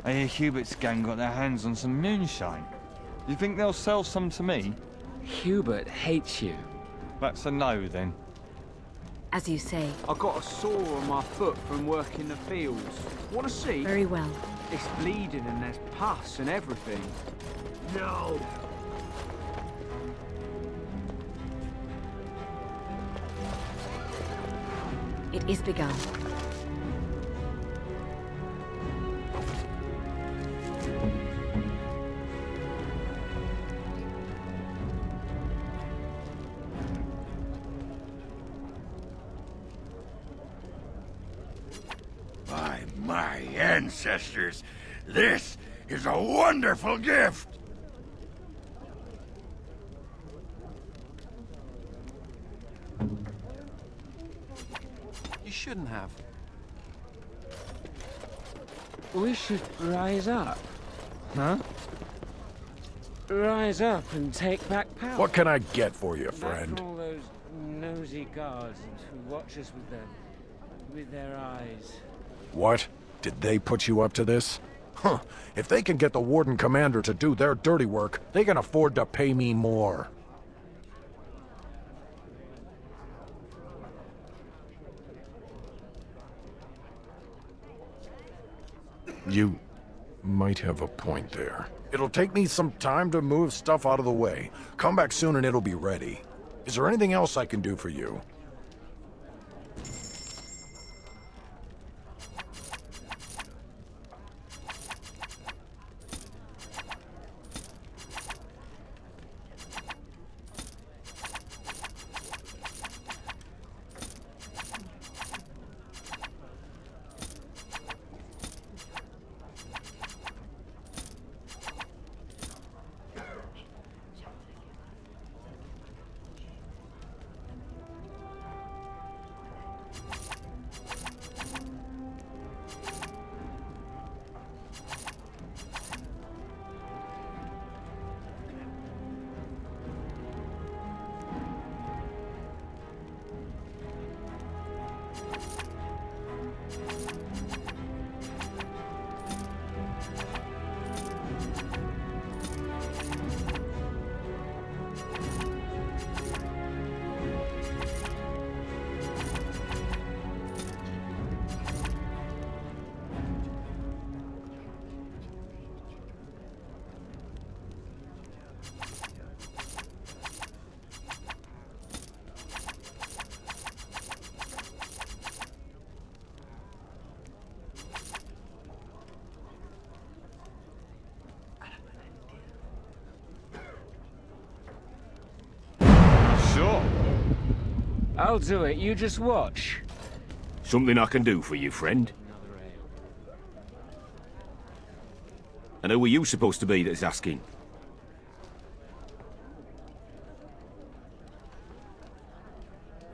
I hear Hubert's gang got their hands on some moonshine. You think they'll sell some to me? Hubert hates you. That's a no, then. As you say. I got a sore on my foot from working the fields. Want to see? Very well. It's bleeding and there's pus and everything. No! It is begun. By my ancestors, this is a wonderful gift! You shouldn't have. We should rise up. Huh? Rise up and take back power. What can I get for you, Not friend? for all those nosy guards who watch us with their eyes. What? Did they put you up to this? Huh. If they can get the Warden Commander to do their dirty work, they can afford to pay me more. You might have a point there. It'll take me some time to move stuff out of the way. Come back soon and it'll be ready. Is there anything else I can do for you? I'll do it, you just watch. Something I can do for you, friend? And who are you supposed to be that's asking?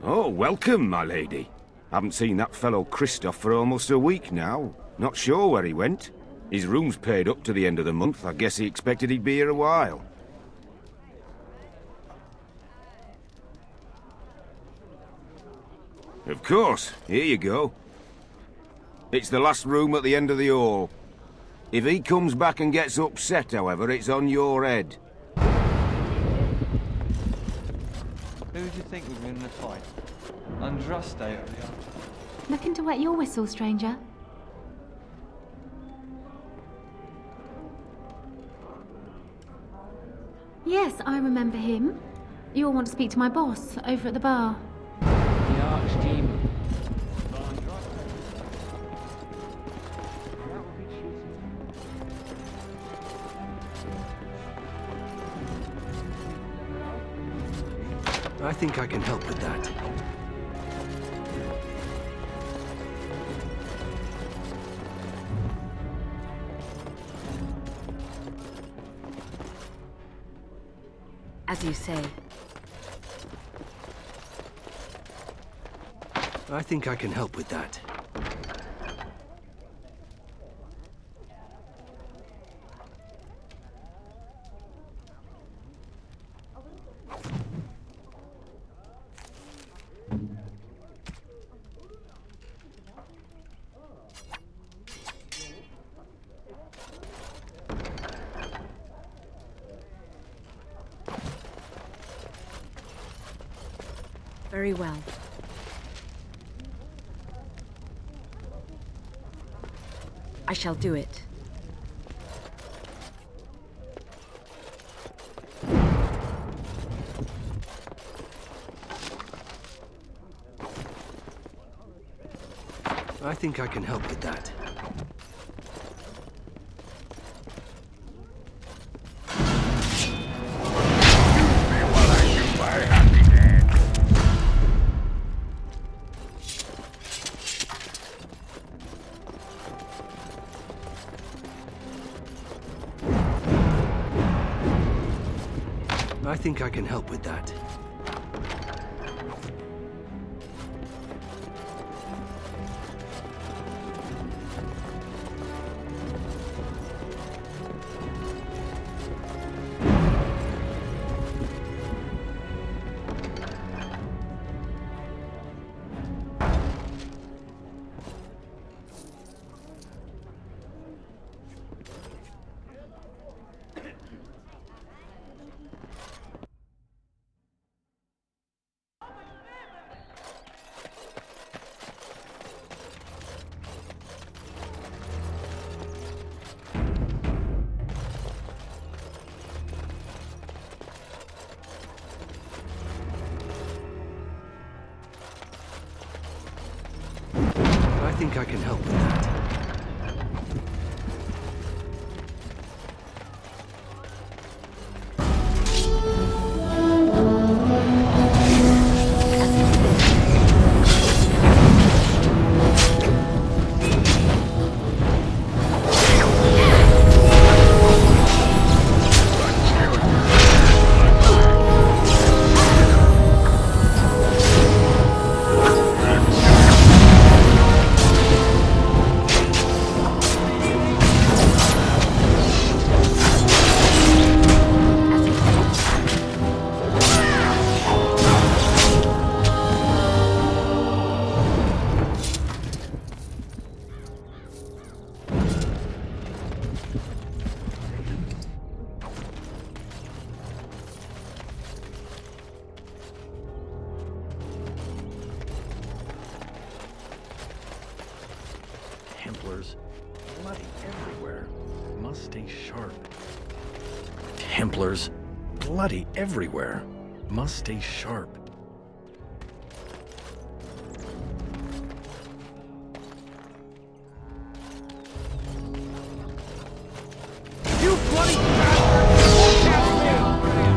Oh, welcome, my lady. Haven't seen that fellow Christoph for almost a week now. Not sure where he went. His room's paid up to the end of the month. I guess he expected he'd be here a while. Of course. Here you go. It's the last room at the end of the hall. If he comes back and gets upset, however, it's on your head. Who do you think would win the fight? Andraste or the other? Looking to wet your whistle, stranger? Yes, I remember him. You all want to speak to my boss over at the bar. The Archdemon. I think I can help with that. As you say. I think I can help with that. Very well. I shall do it. I think I can help with that. I think I can help with that. I think I can help with that. Templars, bloody everywhere. Must stay sharp. Templars, bloody everywhere. Must stay sharp. You bloody bastard! Watch out for you!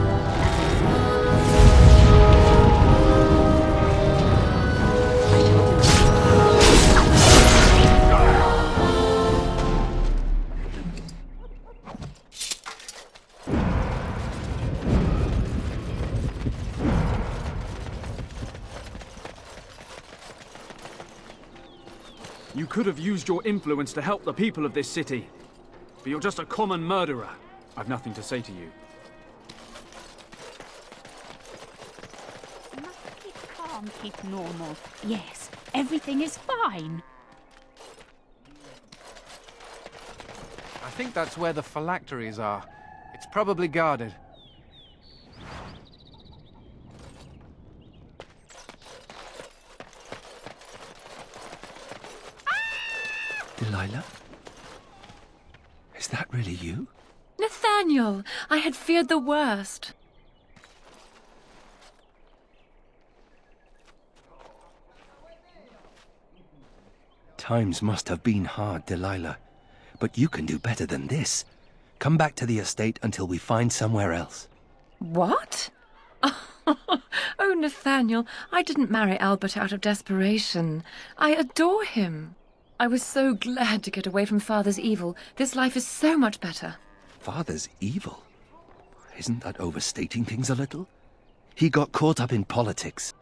You could have used your influence to help the people of this city. But you're just a common murderer. I've nothing to say to you. You must keep calm, keep normal. Yes, everything is fine. I think that's where the phylacteries are. It's probably guarded. Delilah? Is that really you? Nathaniel, I had feared the worst. Times must have been hard, Delilah. But you can do better than this. Come back to the estate until we find somewhere else. What? Oh, Nathaniel, I didn't marry Albert out of desperation. I adore him. I was so glad to get away from Father's evil. This life is so much better. Father's evil? Isn't that overstating things a little? He got caught up in politics.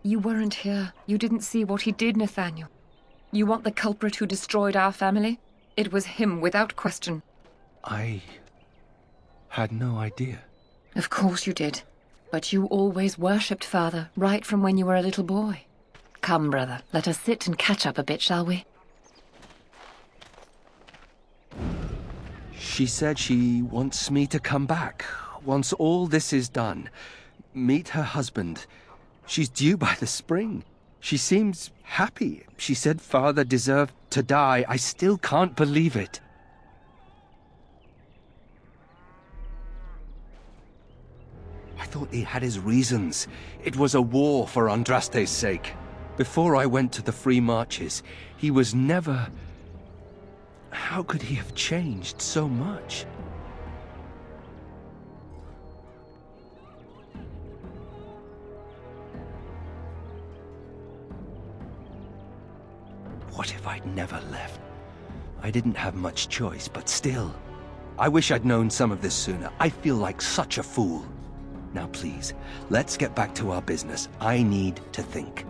You weren't here. You didn't see what he did, Nathaniel. You want the culprit who destroyed our family? It was him, without question. I had no idea. Of course you did. But you always worshipped Father, right from when you were a little boy. Come, brother, let us sit and catch up a bit, shall we? She said she wants me to come back. Once all this is done, meet her husband. She's due by the spring. She seems happy. She said father deserved to die. I still can't believe it. I thought he had his reasons. It was a war for Andraste's sake. Before I went to the Free Marches, he was never... How could he have changed so much? What if I'd never left? I didn't have much choice, but still. I wish I'd known some of this sooner. I feel like such a fool. Now please, let's get back to our business. I need to think.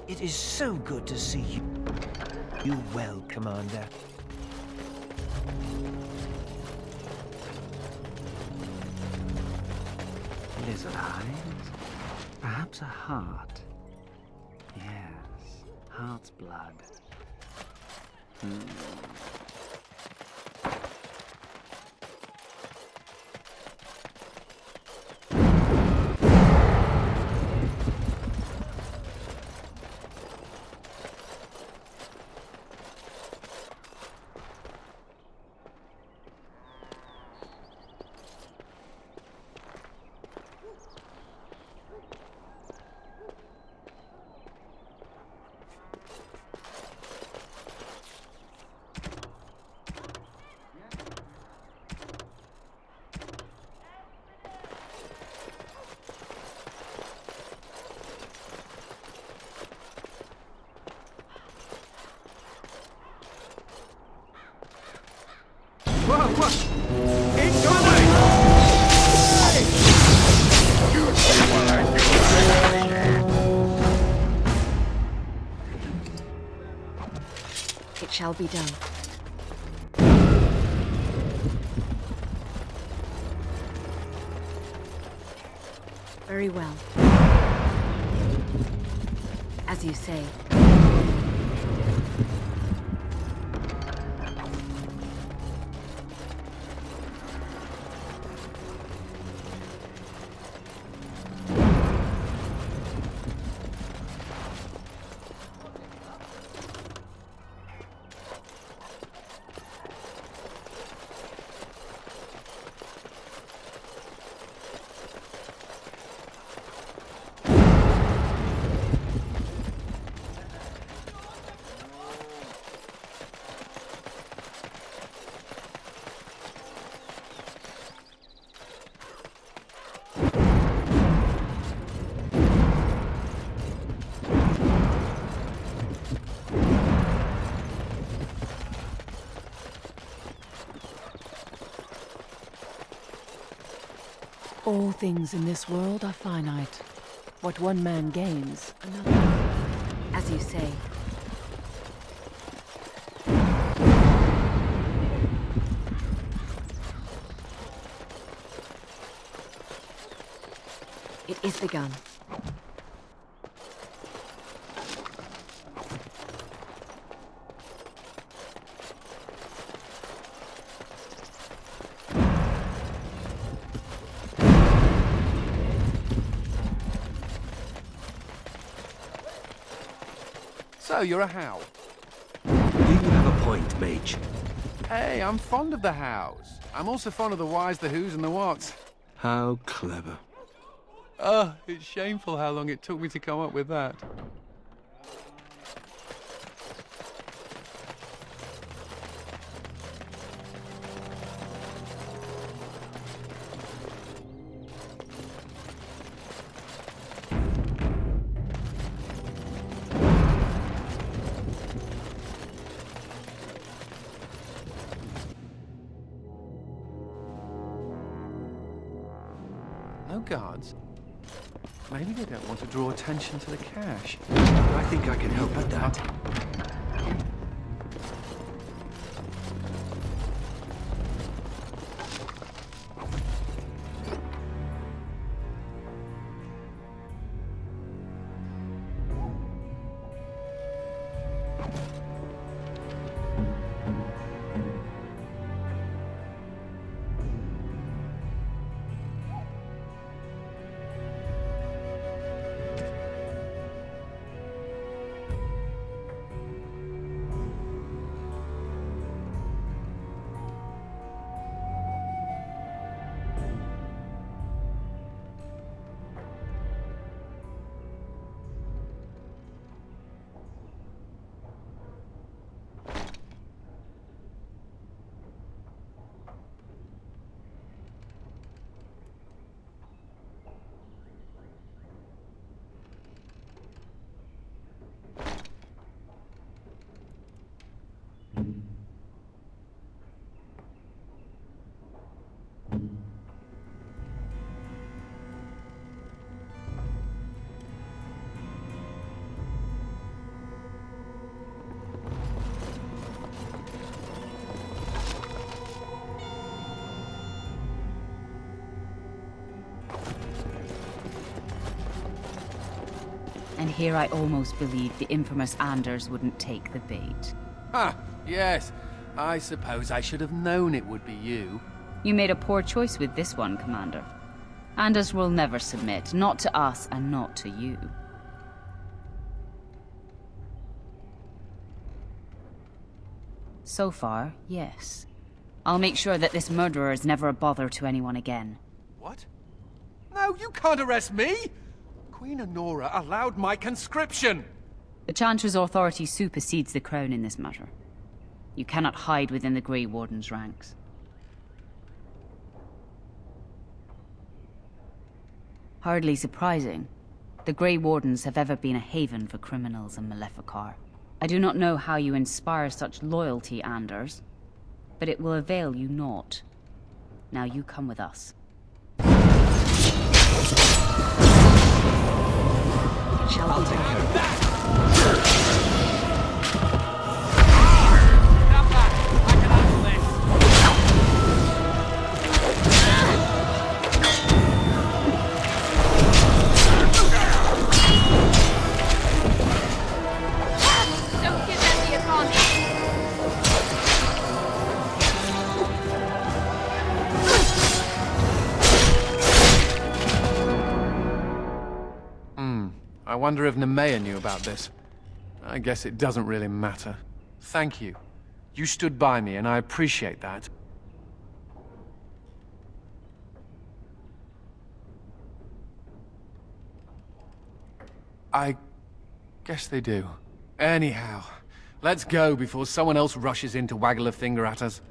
It is so good to see you. You well, Commander. Lizard eyes? Perhaps a heart? Yes, heart's blood. Whoa, what? Incoming! You see what I do? It shall be done. Very well. As you say. All things in this world are finite. What one man gains, another. As you say. It is begun. So, you're a How. Do you have a point, Mage? Hey, I'm fond of the Hows. I'm also fond of the whys, the whos, and the whats. How clever. Oh, it's shameful how long it took me to come up with that. No guards? Maybe they don't want to draw attention to the cache. I think I can help with that. And here I almost believed the infamous Anders wouldn't take the bait. Ah, yes. I suppose I should have known it would be you. You made a poor choice with this one, Commander. Anders will never submit, not to us and not to you. So far, yes. I'll make sure that this murderer is never a bother to anyone again. What? No, you can't arrest me! Queen Honora allowed my conscription! The Chantress' authority supersedes the Crown in this matter. You cannot hide within the Grey Warden's ranks. Hardly surprising. The Grey Wardens have ever been a haven for criminals and Maleficar. I do not know how you inspire such loyalty, Anders, but it will avail you naught. Now you come with us. Shall be done. Don't give them the advantage. I wonder if Nemea knew about this. I guess it doesn't really matter. Thank you. You stood by me, and I appreciate that. I guess they do. Anyhow, let's go before someone else rushes in to waggle a finger at us.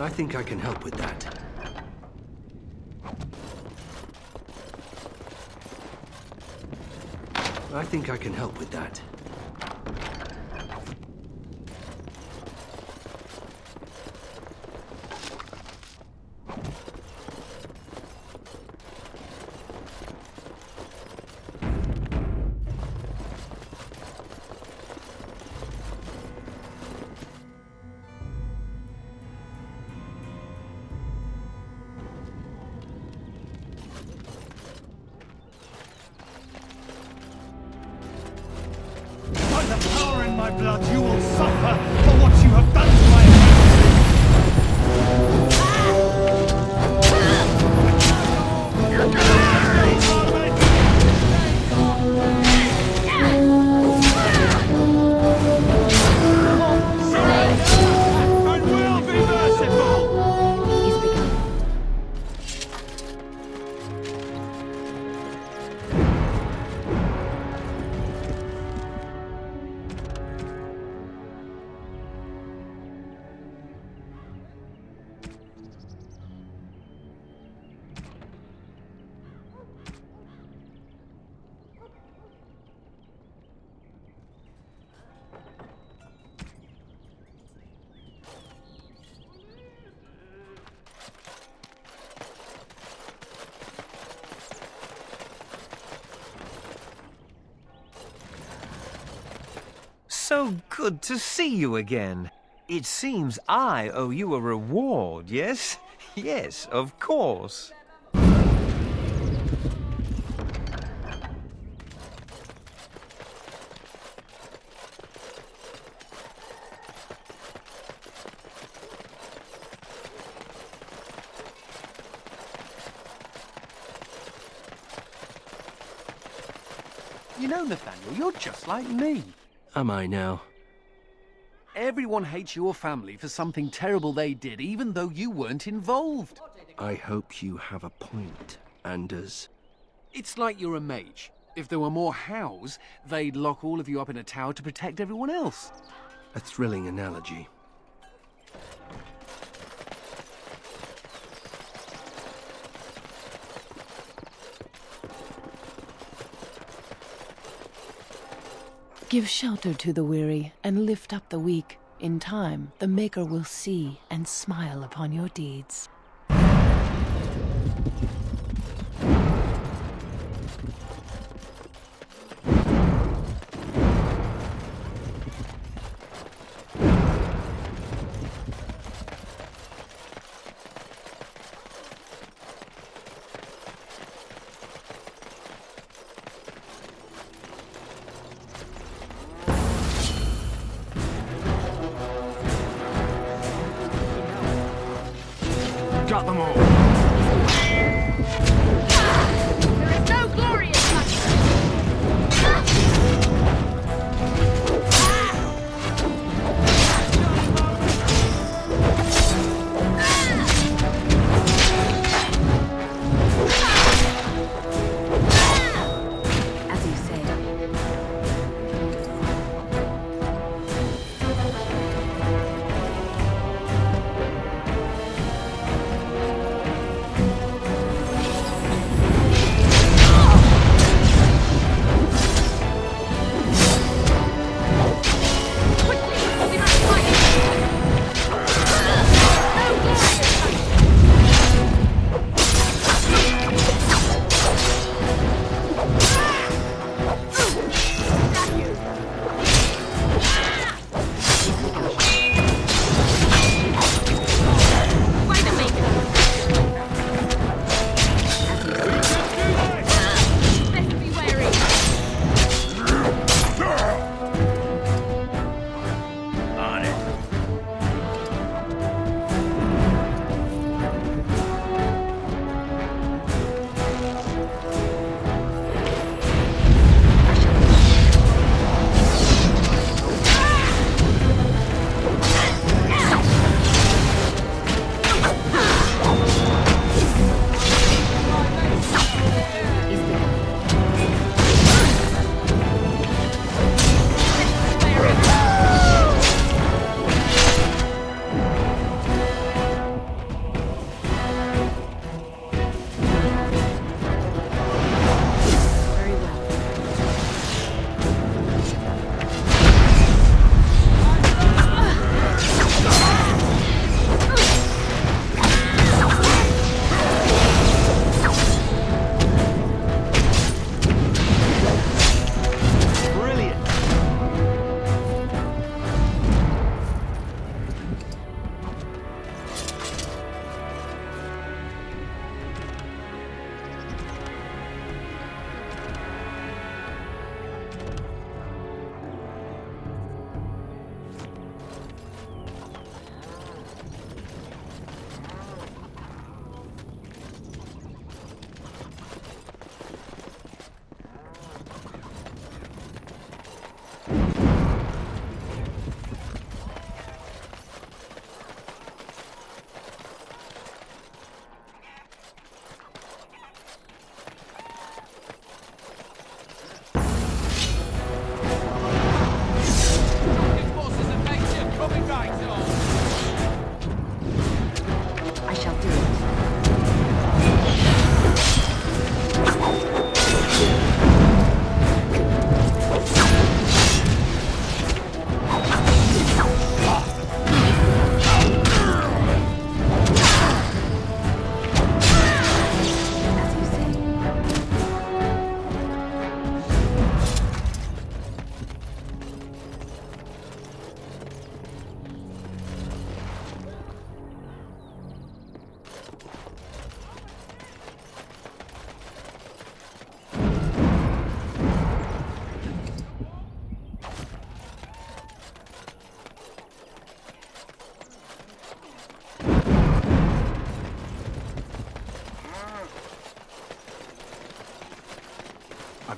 I think I can help with that. I think I can help with that. By the power in my blood, you will suffer for what you have done to my I will be merciful! Is begun. so good to see you again. It seems I owe you a reward, yes? Yes, of course. You know, Nathaniel, you're just like me. Am I now? Everyone hates your family for something terrible they did, even though you weren't involved. I hope you have a point, Anders. It's like you're a mage. If there were more hows, they'd lock all of you up in a tower to protect everyone else. A thrilling analogy. Give shelter to the weary and lift up the weak. In time, the Maker will see and smile upon your deeds. Got them all. There is no glory in such. As you say.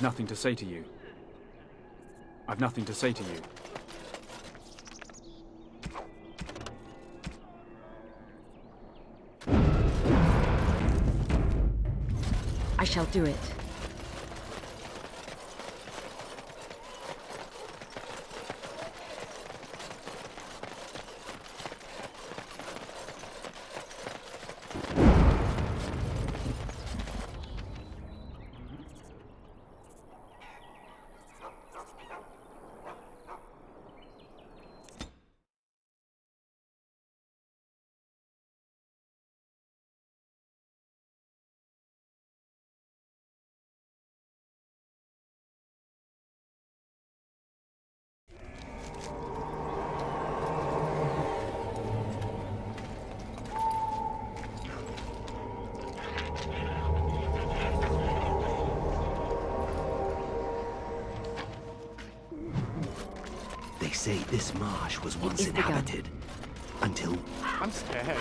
I've nothing to say to you. I've nothing to say to you. I shall do it. They say this marsh was once inhabited. Until... I'm scared.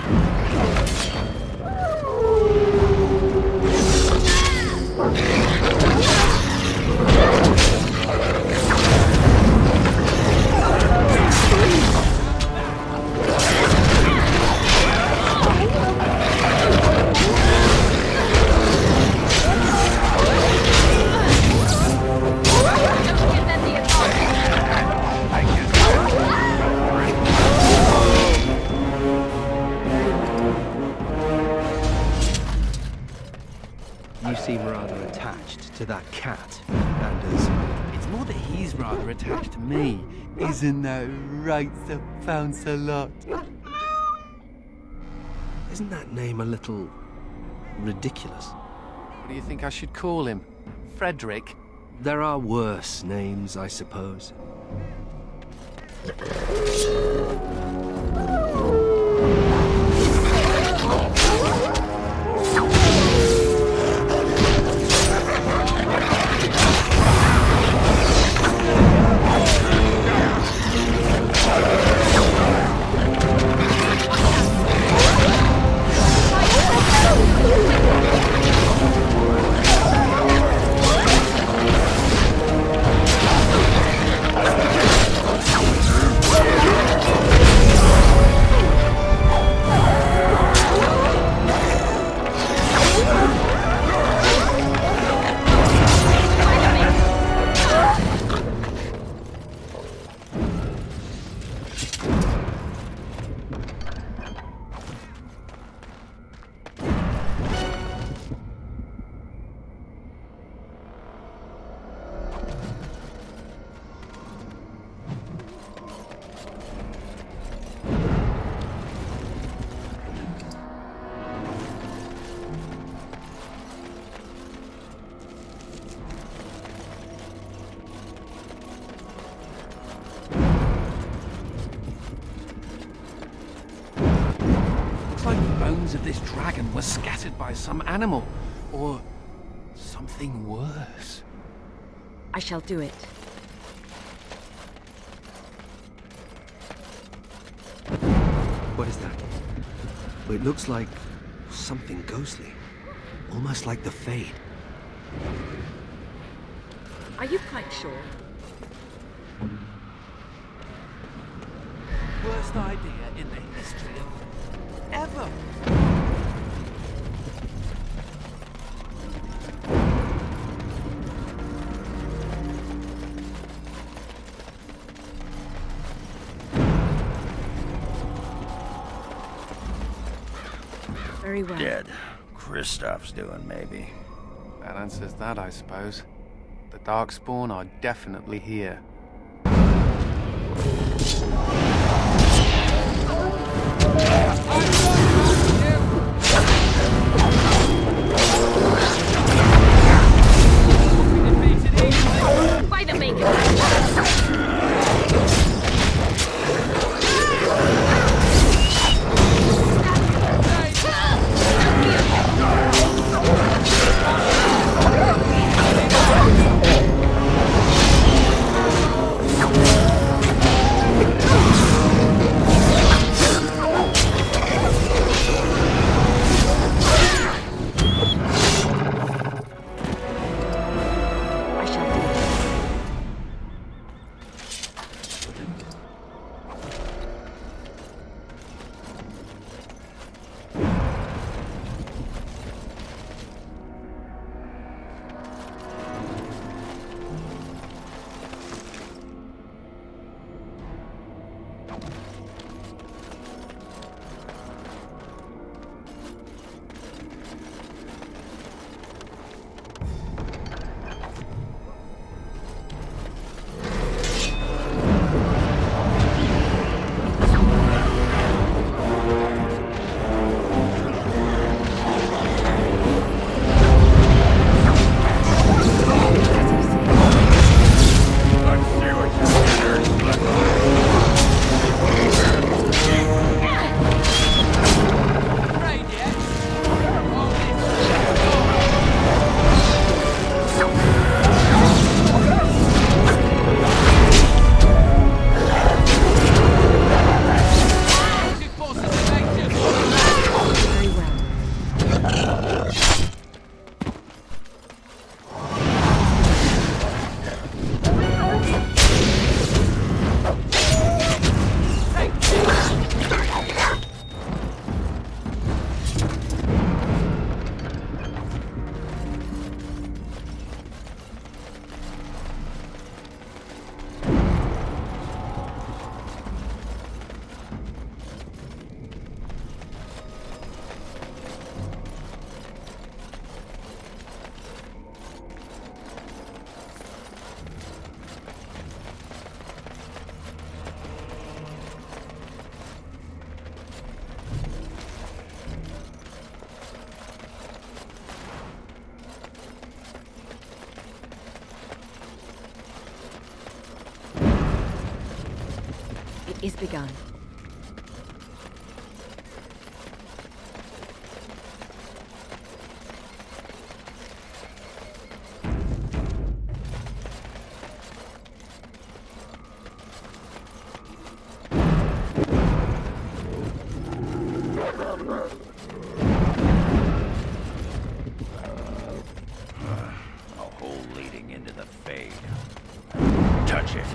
You seem rather attached to that cat, Anders. It's more that he's rather attached to me. Isn't that right, Sir Pounce-a-Lot? Isn't that name a little... ridiculous? What do you think I should call him? Frederick? There are worse names, I suppose. Of this dragon was scattered by some animal, or something worse. I shall do it. What is that? Well, it looks like something ghostly. Almost like the Fade. Are you quite sure? Worst idea in the history of ever. Very well. Dead. Kristoff's doing, maybe. That answers that, I suppose. The Darkspawn are definitely here. By the maker! is begun. A hole leading into the Fade. Touch it.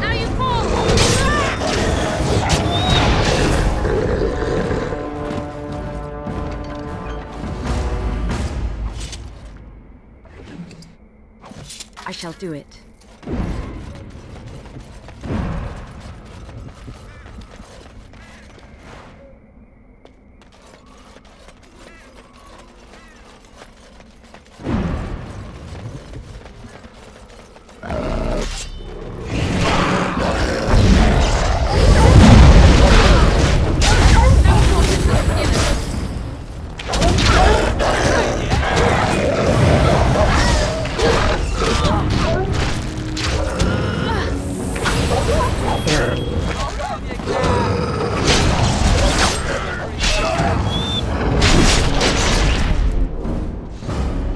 Now you fall! I shall do it.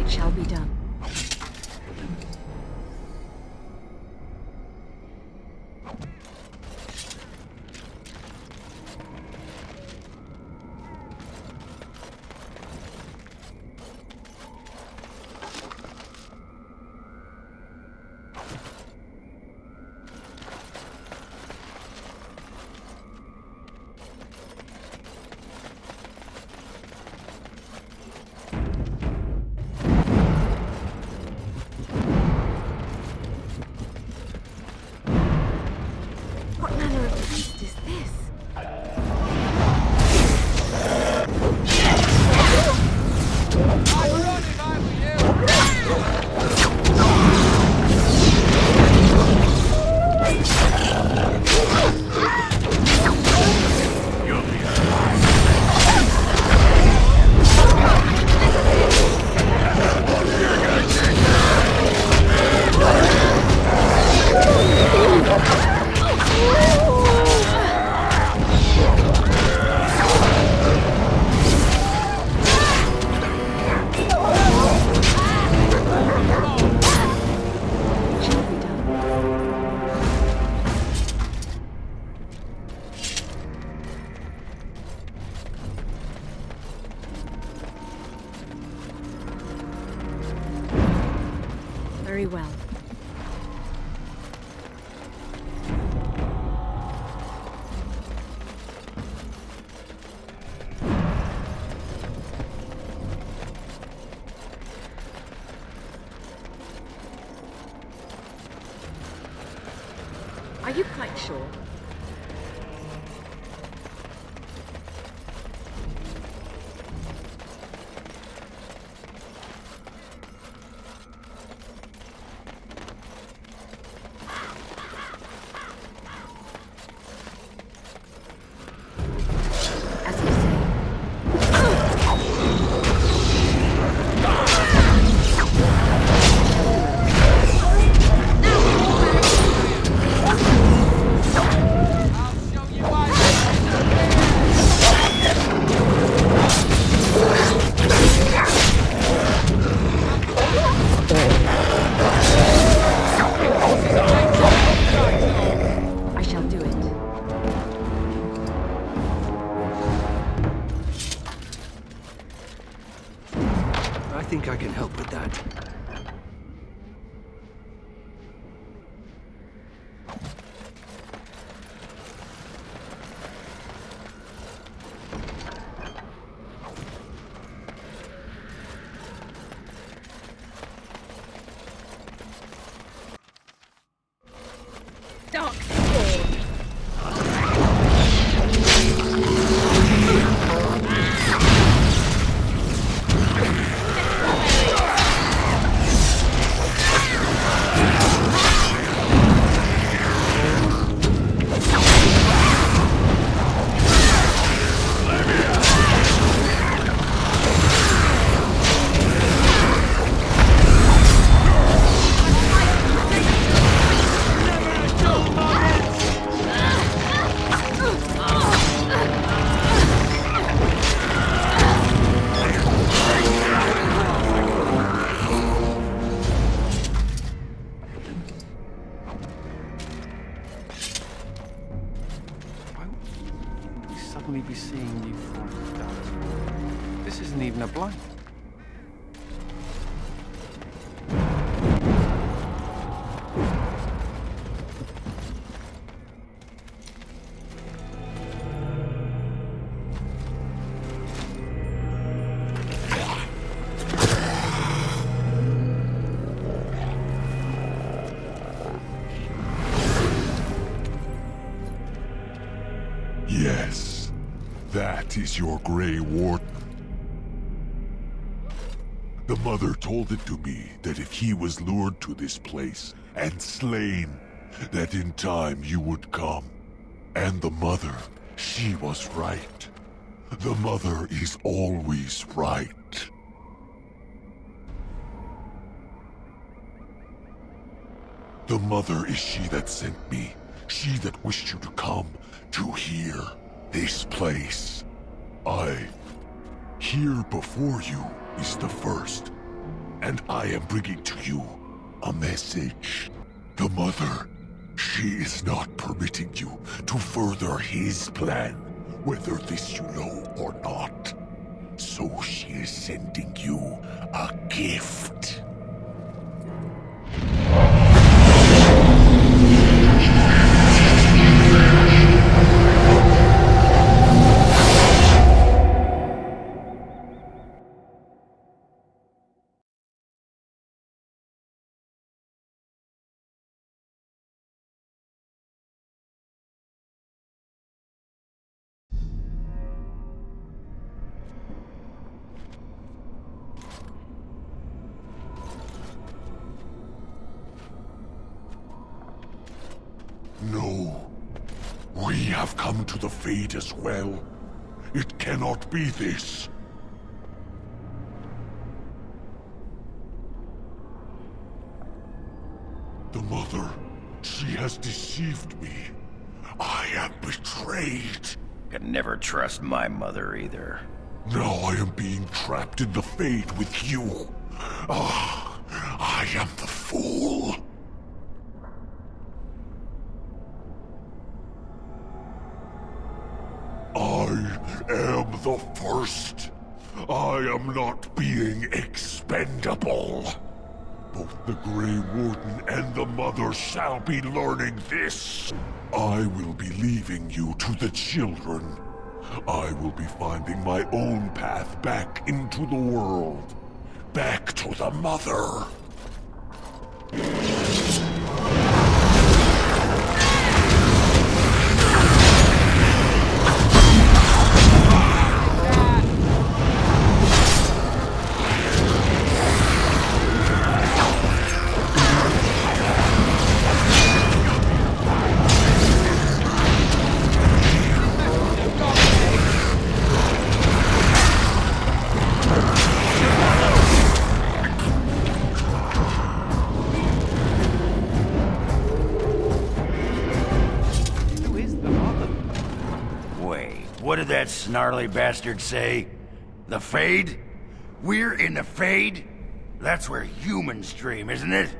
It shall be done. What manner of beast is this? Shall be done. Very well. Are you quite sure? As you say. definitely be seeing you from that. This isn't even a blank. Yes, that is your Grey Warden. The Mother told it to me that if he was lured to this place and slain, that in time you would come. And the Mother, she was right. The Mother is always right. The Mother is she that sent me, she that wished you to come to here, this place. Here before you is the first, and I am bringing to you a message. The Mother, she is not permitting you to further his plan, whether this you know or not. So she is sending you a gift. No. We have come to the Fade as well. It cannot be this. The Mother, she has deceived me. I am betrayed. Could never trust my mother either. Now I am being trapped in the Fade with you. Ah, I am the fool. I am the first. I am not being expendable. Both the Grey Warden and the Mother shall be learning this. I will be leaving you to the children. I will be finding my own path back into the world. Back to the Mother. What did that snarly bastard say? The Fade? We're in the Fade? That's where humans dream, isn't it?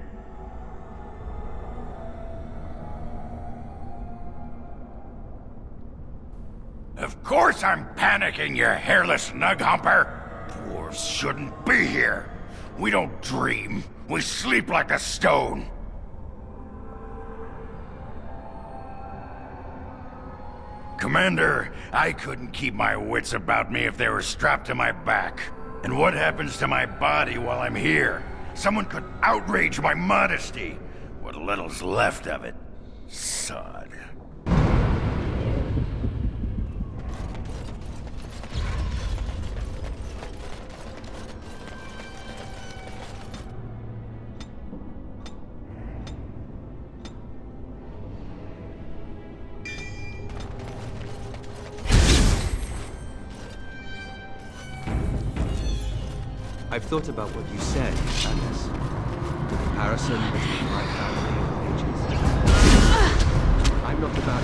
Of course I'm panicking, you hairless nughumper! Dwarves shouldn't be here. We don't dream. We sleep like a stone. Commander, I couldn't keep my wits about me if they were strapped to my back. And what happens to my body while I'm here? Someone could outrage my modesty. What little's left of it. Sod. I've thought about what you said, Alice. The comparison between my family and Page's. I'm not about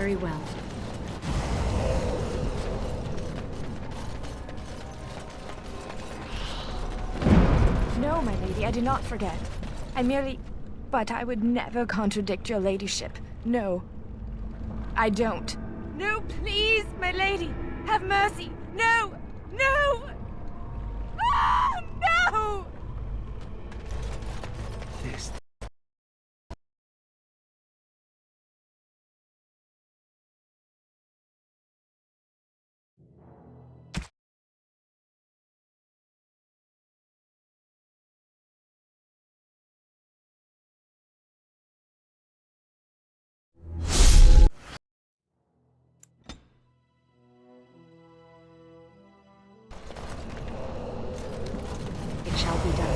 Very well. No, my lady, I do not forget. I merely... But I would never contradict your ladyship. No. I don't. No, please, my lady! Have mercy! No! No! Ah, no! This. It shall be done.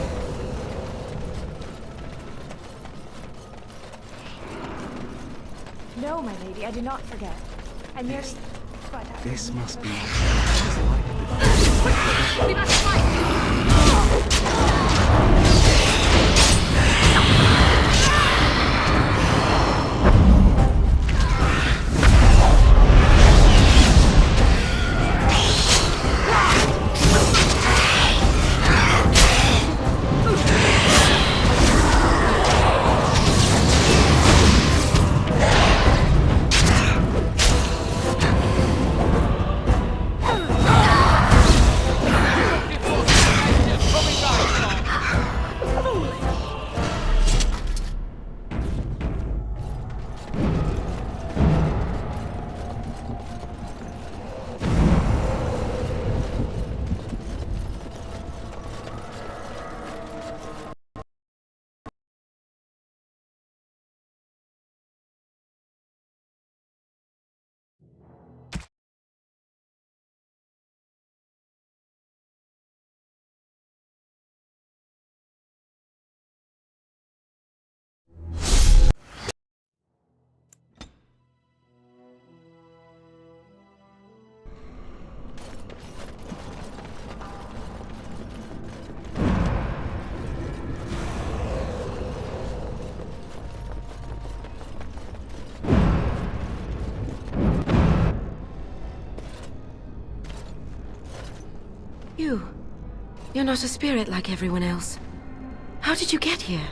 No, my lady, I do not forget. I merely... But I This must be. We must fight! You're not a spirit like everyone else. How did you get here?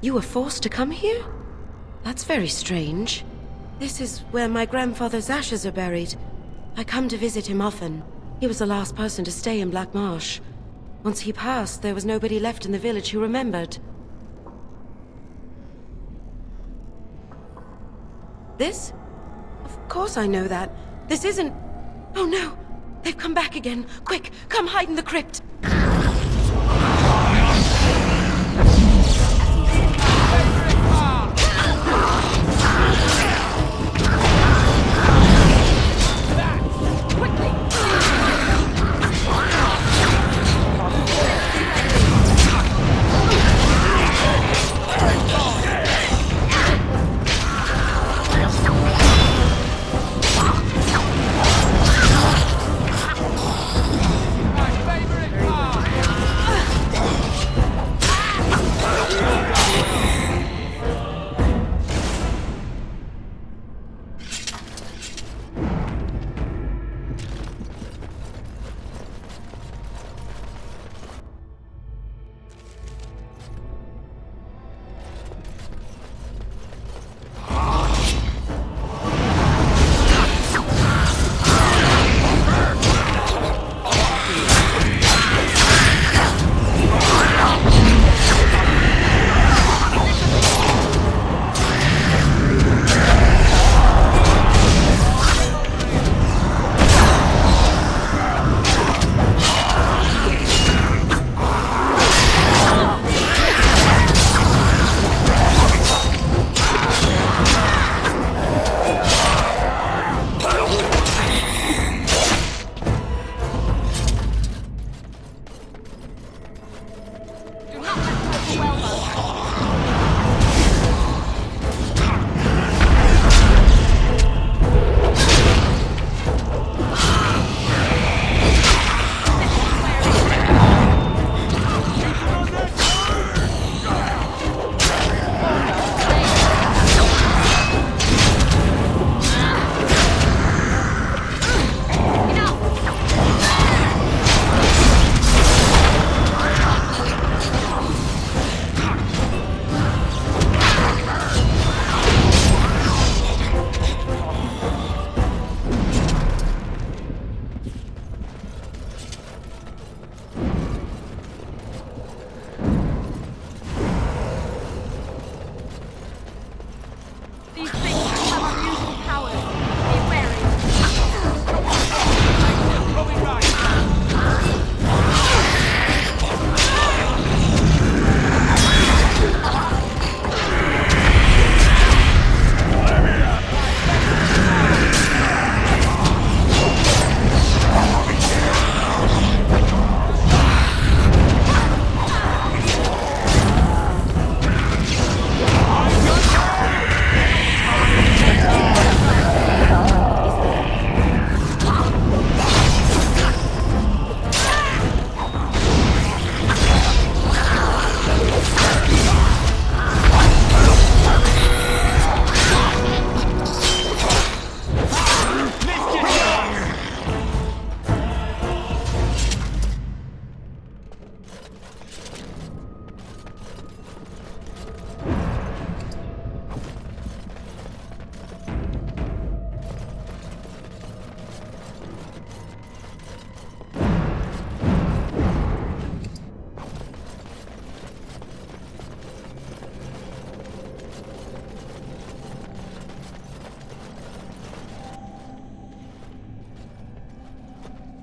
You were forced to come here? That's very strange. This is where my grandfather's ashes are buried. I come to visit him often. He was the last person to stay in Black Marsh. Once he passed, there was nobody left in the village who remembered. This? Of course I know that. This isn't... Oh no! They've come back again! Quick, come hide in the crypt! Very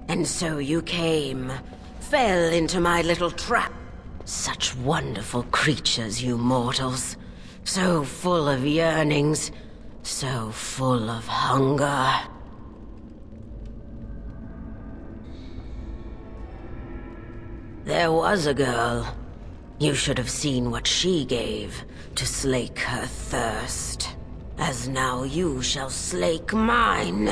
And so you came, fell into my little trap. Such wonderful creatures, you mortals. So full of yearnings, so full of hunger. There was a girl. You should have seen what she gave to slake her thirst. As now you shall slake mine.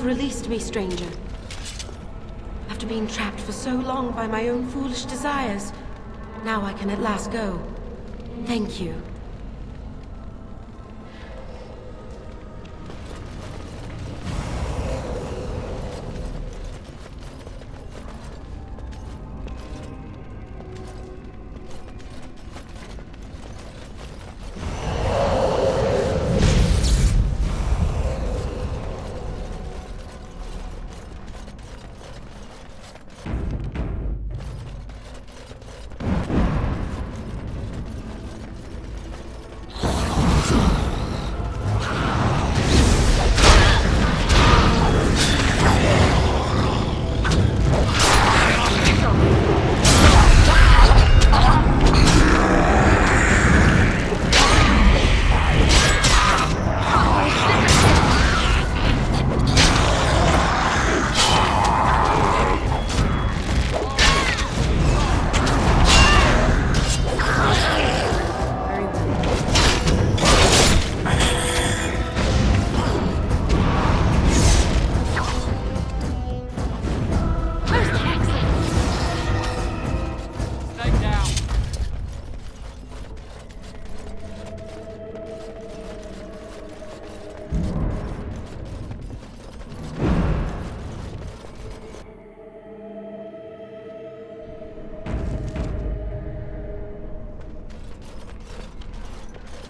Released me, stranger. After being trapped for so long by my own foolish desires, now I can at last go. Thank you.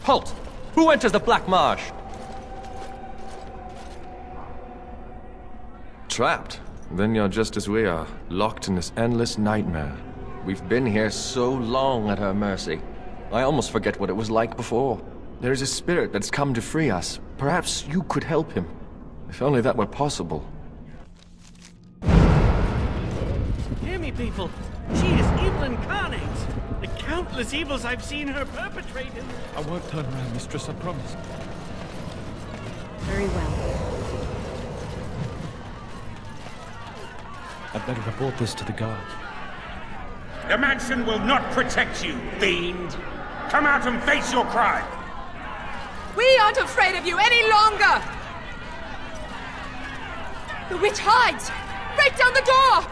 Halt! Who enters the Black Marsh? Trapped? Then you're just as we are, locked in this endless nightmare. We've been here so long at her mercy. I almost forget what it was like before. There's a spirit that's come to free us. Perhaps you could help him. If only that were possible. Hear me, people. She is evil incarnate. The countless evils I've seen her perpetrate in... I won't turn around, mistress, I promise. Very well. I'd better report this to the guards. The mansion will not protect you, fiend. Come out and face your crime. We aren't afraid of you any longer! The witch hides! Break down the door!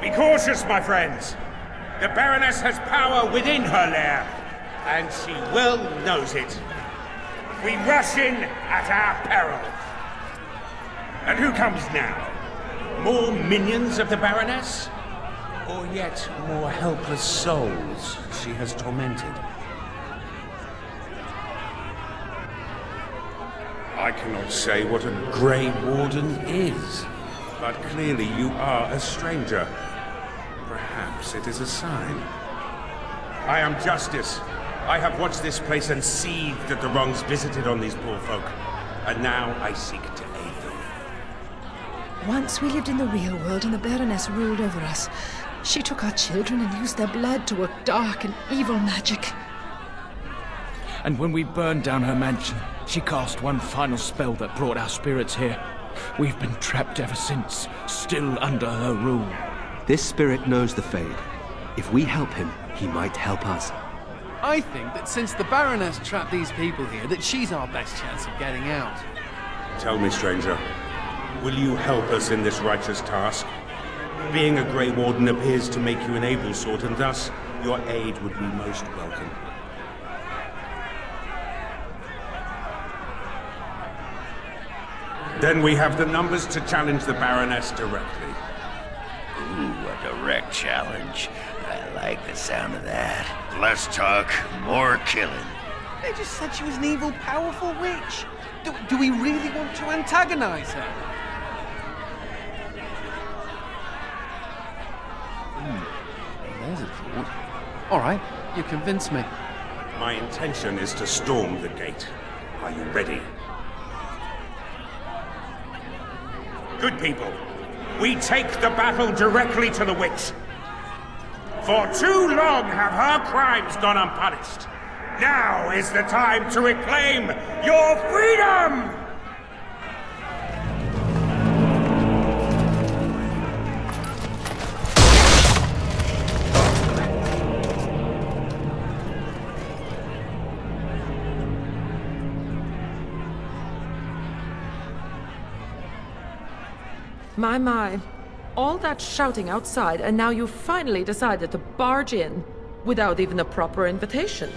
Be cautious, my friends. The Baroness has power within her lair, and she well knows it. We rush in at our peril. And who comes now? More minions of the Baroness? Or yet more helpless souls she has tormented? I cannot say what a Grey Warden is, but clearly you are a stranger. Perhaps it is a sign. I am Justice. I have watched this place and seethed at the wrongs visited on these poor folk, and now I seek to aid them. Once we lived in the real world and the Baroness ruled over us. She took our children and used their blood to work dark and evil magic. And when we burned down her mansion, she cast one final spell that brought our spirits here. We've been trapped ever since, still under her rule. This spirit knows the Fade. If we help him, he might help us. I think that since the Baroness trapped these people here, that she's our best chance of getting out. Tell me, stranger, will you help us in this righteous task? Being a Grey Warden appears to make you an able sort, and thus your aid would be most welcome. Then we have the numbers to challenge the Baroness directly. Ooh, a direct challenge. I like the sound of that. Less talk, more killing. They just said she was an evil, powerful witch. Do we really want to antagonize her? There's a thought. All right, you convinced me. My intention is to storm the gate. Are you ready? Good people, we take the battle directly to the witch. For too long have her crimes gone unpunished. Now is the time to reclaim your freedom! My. All that shouting outside, and now you finally decided to barge in without even a proper invitation.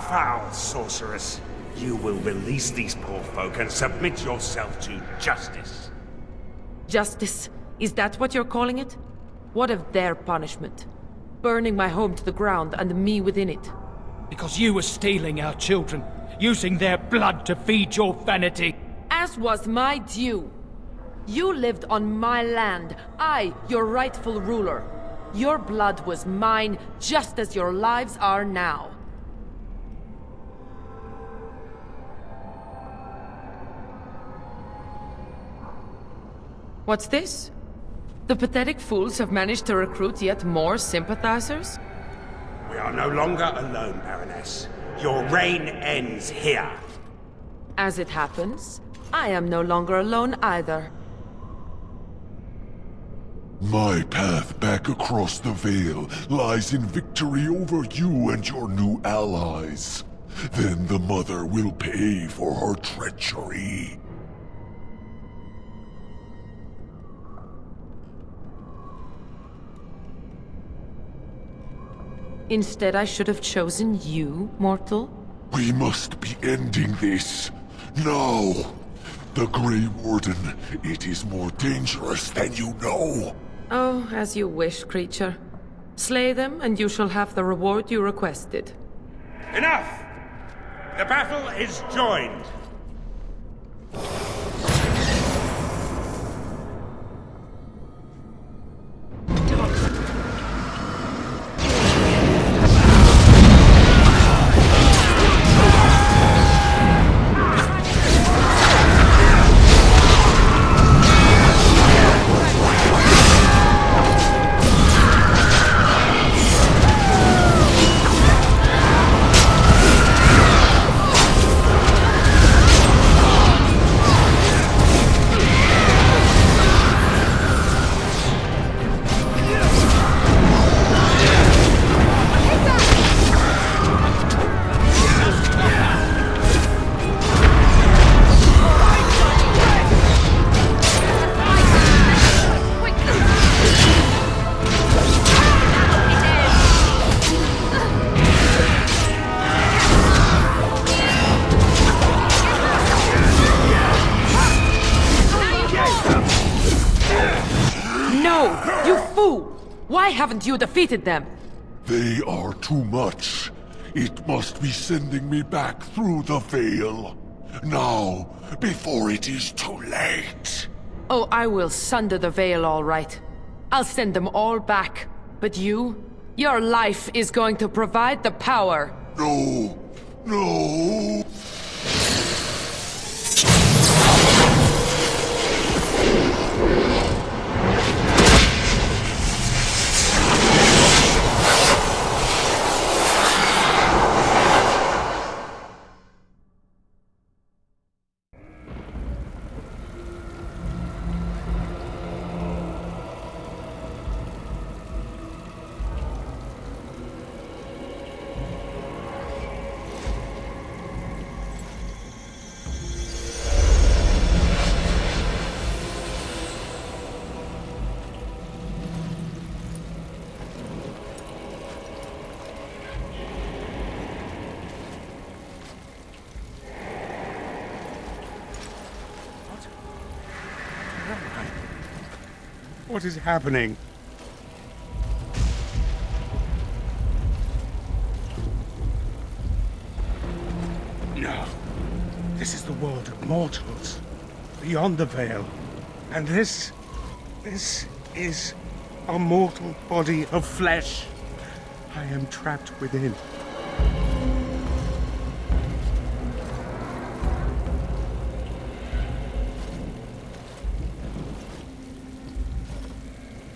Foul sorceress, you will release these poor folk and submit yourself to justice. Justice? Is that what you're calling it? What of their punishment? Burning my home to the ground and me within it. Because you were stealing our children, using their blood to feed your vanity. As was my due. You lived on my land, I, your rightful ruler. Your blood was mine, just as your lives are now. What's this? The pathetic fools have managed to recruit yet more sympathizers? We are no longer alone, Baroness. Your reign ends here. As it happens, I am no longer alone either. My path back across the Vale lies in victory over you and your new allies. Then the Mother will pay for her treachery. Instead, I should have chosen you, mortal. We must be ending this. Now! The Grey Warden, it is more dangerous than you know. Oh, as you wish, creature. Slay them, and you shall have the reward you requested. Enough! The battle is joined. Why haven't you defeated them? They are too much. It must be sending me back through the Veil. Now, before it is too late. Oh, I will sunder the Veil all right. I'll send them all back. But you? Your life is going to provide the power. No. No. What is happening? No. This is the world of mortals. Beyond the veil. And this is a mortal body of flesh. I am trapped within.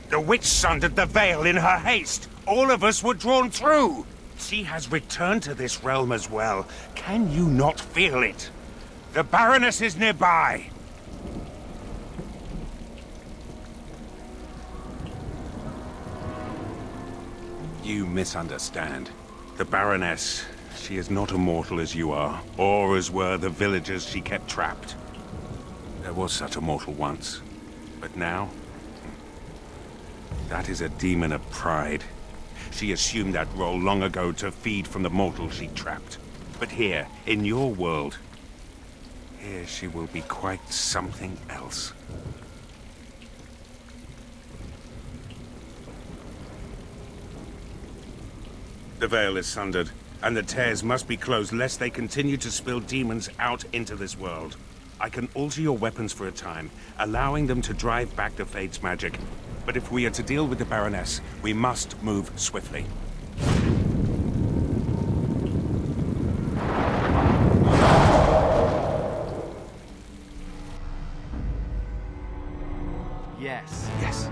The witch sundered the veil in her haste. All of us were drawn through. She has returned to this realm as well. Can you not feel it? The Baroness is nearby. You misunderstand. The Baroness, she is not immortal as you are, or as were the villagers she kept trapped. There was such a mortal once, but now, that is a demon of pride. She assumed that role long ago to feed from the mortals she trapped. But here, in your world, here she will be quite something else. The veil is sundered, and the tears must be closed lest they continue to spill demons out into this world. I can alter your weapons for a time, allowing them to drive back the Fate's magic. But if we are to deal with the Baroness, we must move swiftly. Yes. Yes.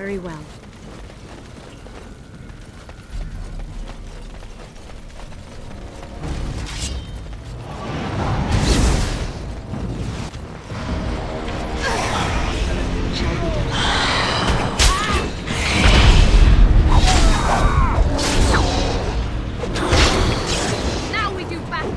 Very well. Now we do battle!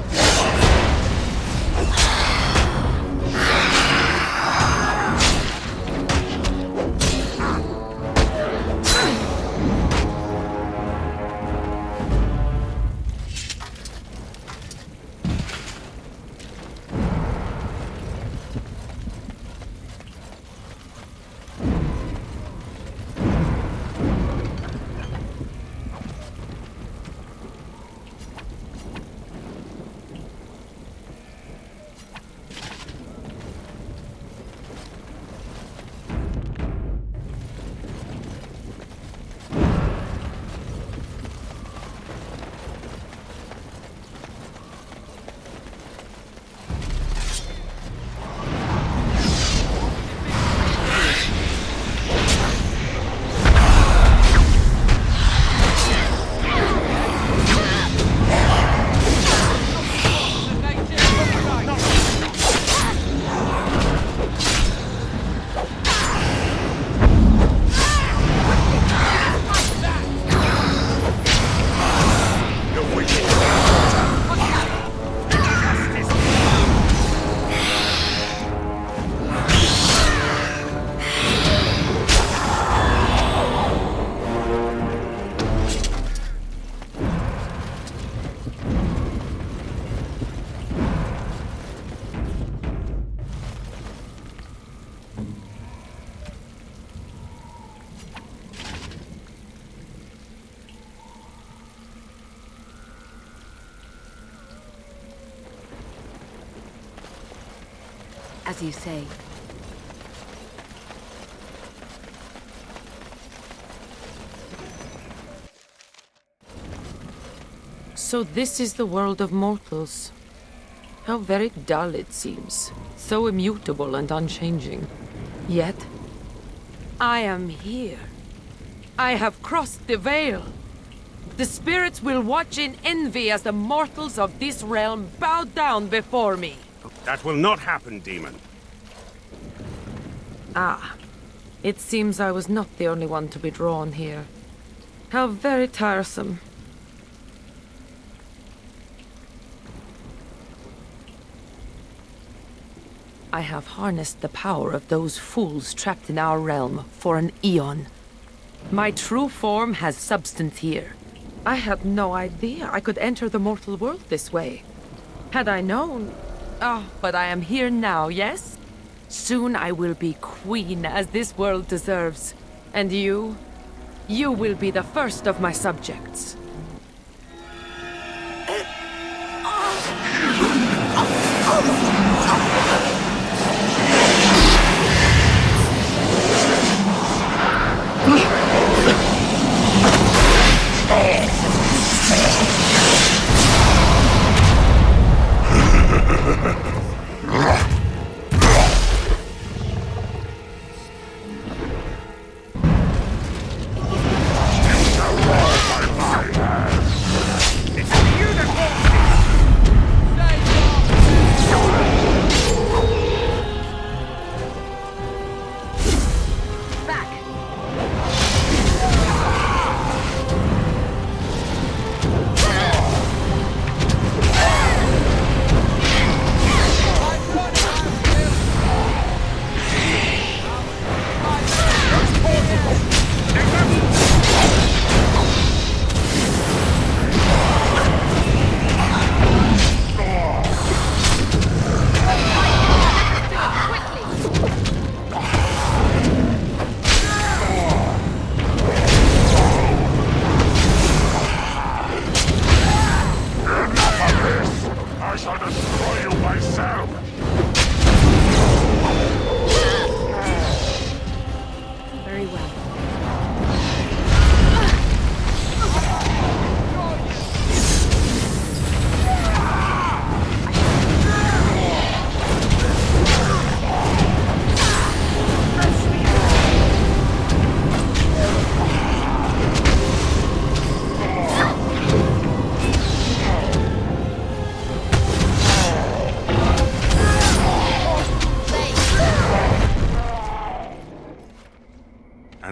As you say. So this is the world of mortals. How very dull it seems. So immutable and unchanging. Yet, I am here. I have crossed the veil. The spirits will watch in envy as the mortals of this realm bow down before me. That will not happen, demon. Ah, it seems I was not the only one to be drawn here. How very tiresome. I have harnessed the power of those fools trapped in our realm for an eon. My true form has substance here. I had no idea I could enter the mortal world this way. Had I known... Oh, but I am here now, yes? Soon I will be queen as this world deserves. And you will be the first of my subjects.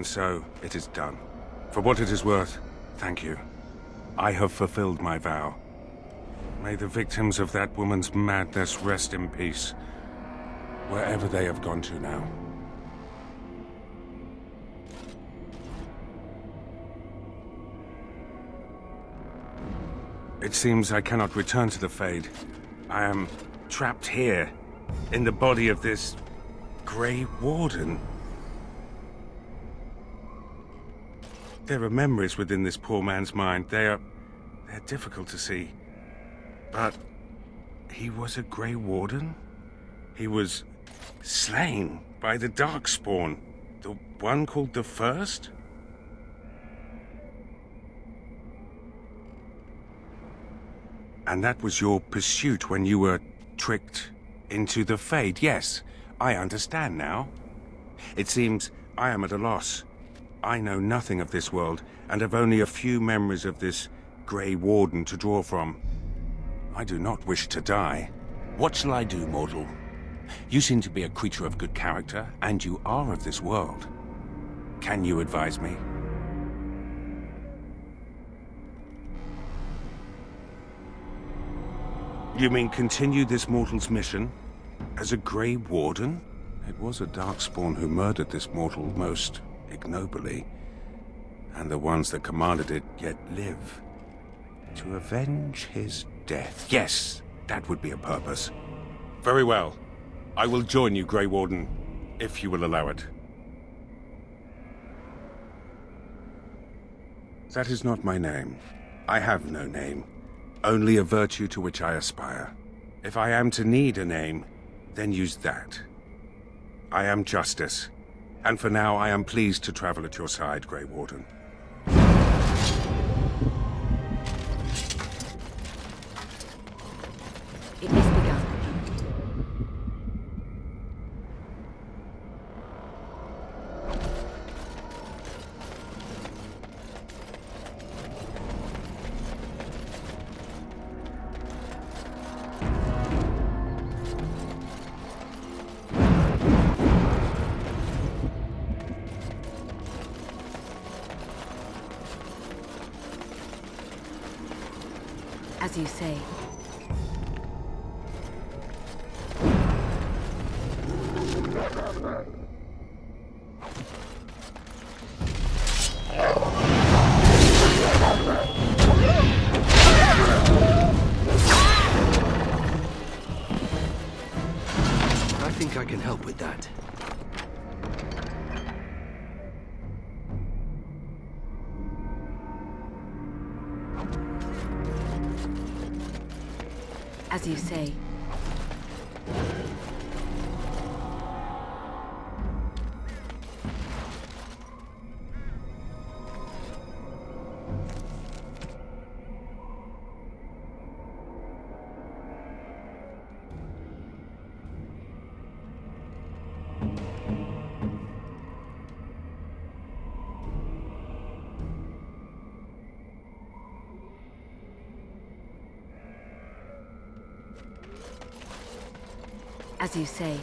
And so, it is done. For what it is worth, thank you. I have fulfilled my vow. May the victims of that woman's madness rest in peace, wherever they have gone to now. It seems I cannot return to the Fade. I am trapped here, in the body of this Grey Warden. There are memories within this poor man's mind. They're difficult to see. But he was a Grey Warden? He was slain by the Darkspawn, the one called the First? And that was your pursuit when you were tricked into the Fade. Yes, I understand now. It seems I am at a loss. I know nothing of this world, and have only a few memories of this Grey Warden to draw from. I do not wish to die. What shall I do, mortal? You seem to be a creature of good character, and you are of this world. Can you advise me? You mean continue this mortal's mission? As a Grey Warden? It was a Darkspawn who murdered this mortal most ignobly. And the ones that commanded it yet live. To avenge his death. Yes, that would be a purpose. Very well. I will join you, Grey Warden, if you will allow it. That is not my name. I have no name. Only a virtue to which I aspire. If I am to need a name, then use that. I am Justice, and for now I am pleased to travel at your side, Grey Warden. It is begun. As you say. I think I can help with that. As you say. As you say.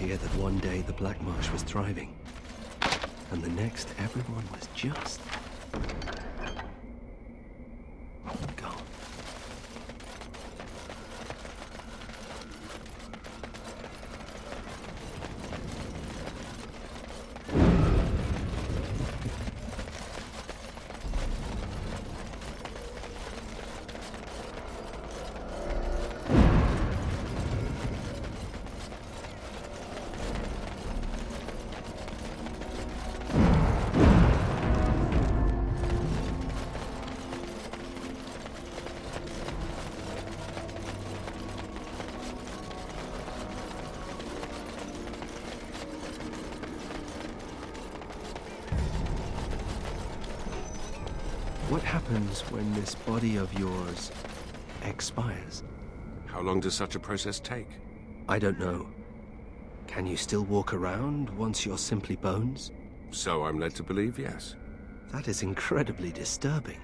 idea that one day the Black Marsh was thriving, and the next everyone was just gone. What happens when this body of yours expires? How long does such a process take? I don't know. Can you still walk around once you're simply bones? So I'm led to believe, yes. That is incredibly disturbing.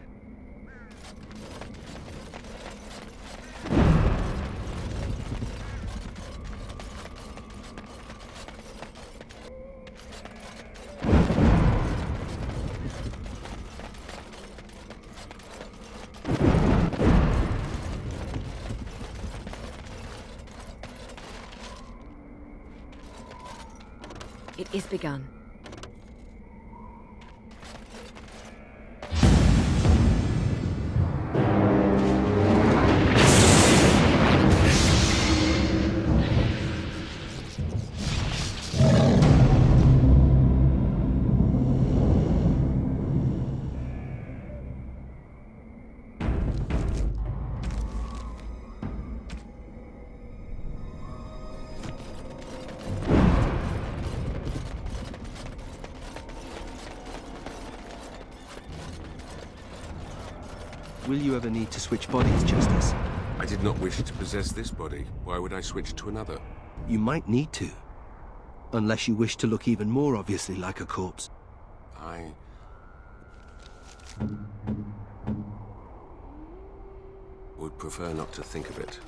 It is begun. Will you ever need to switch bodies, Justice? I did not wish to possess this body. Why would I switch to another? You might need to. Unless you wish to look even more obviously like a corpse. I would prefer not to think of it.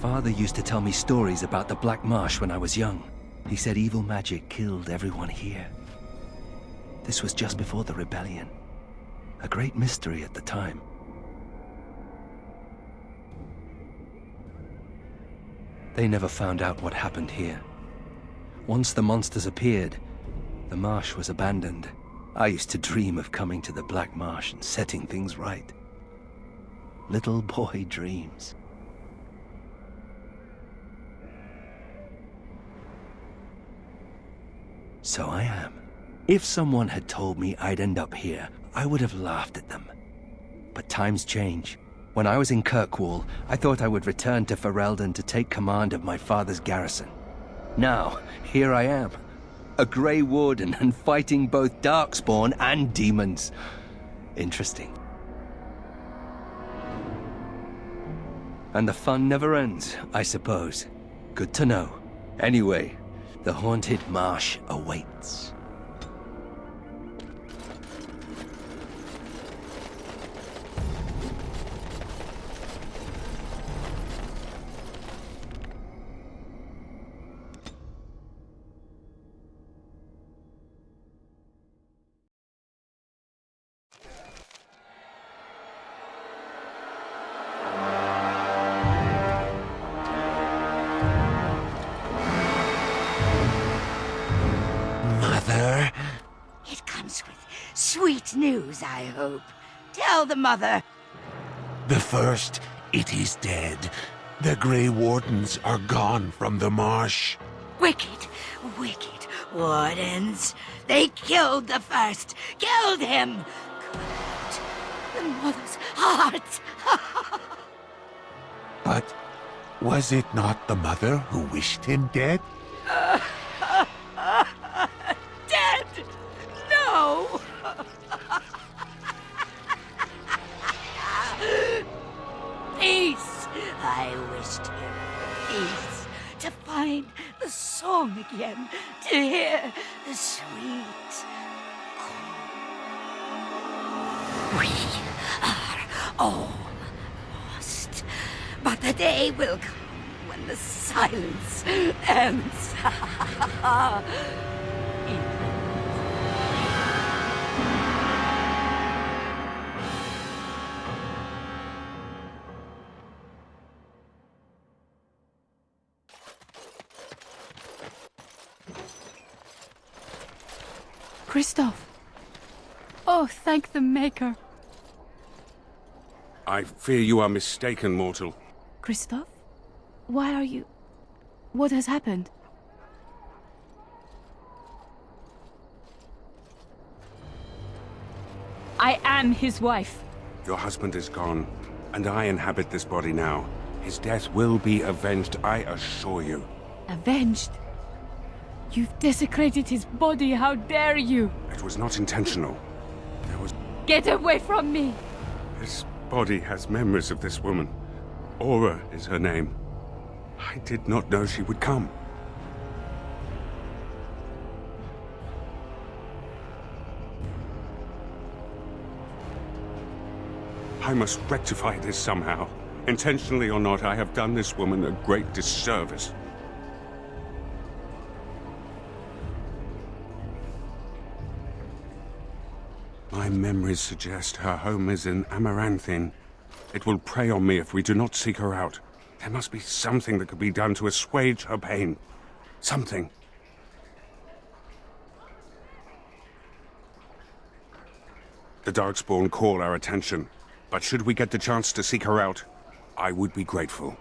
Father used to tell me stories about the Black Marsh when I was young. He said evil magic killed everyone here. This was just before the rebellion. A great mystery at the time. They never found out what happened here. Once the monsters appeared, the marsh was abandoned. I used to dream of coming to the Black Marsh and setting things right. Little boy dreams. So I am. If someone had told me I'd end up here, I would have laughed at them. But times change. When I was in Kirkwall, I thought I would return to Ferelden to take command of my father's garrison. Now, here I am. A Grey Warden and fighting both Darkspawn and demons. Interesting. And the fun never ends, I suppose. Good to know. Anyway, the haunted marsh awaits. Mother? It comes with sweet news, I hope. Tell the mother. The first, it is dead. The Grey Wardens are gone from the marsh. Wicked, wicked wardens. They killed the first. Killed him. Cut out the mother's heart. But was it not the mother who wished him dead? Dead? No! Peace! I wished him peace. To find the song again. To hear the sweet call. We are all lost. But the day will come when the silence ends. Christoph! Oh, thank the Maker! I fear you are mistaken, mortal. Christoph? Why are you... What has happened? I am his wife. Your husband is gone, and I inhabit this body now. His death will be avenged, I assure you. Avenged? You've desecrated his body, how dare you! It was not intentional. There was... Get away from me! This body has memories of this woman. Aura is her name. I did not know she would come. I must rectify this somehow. Intentionally or not, I have done this woman a great disservice. My memories suggest her home is in Amaranthine. It will prey on me if we do not seek her out. There must be something that could be done to assuage her pain. Something. The Darkspawn call our attention, but should we get the chance to seek her out, I would be grateful.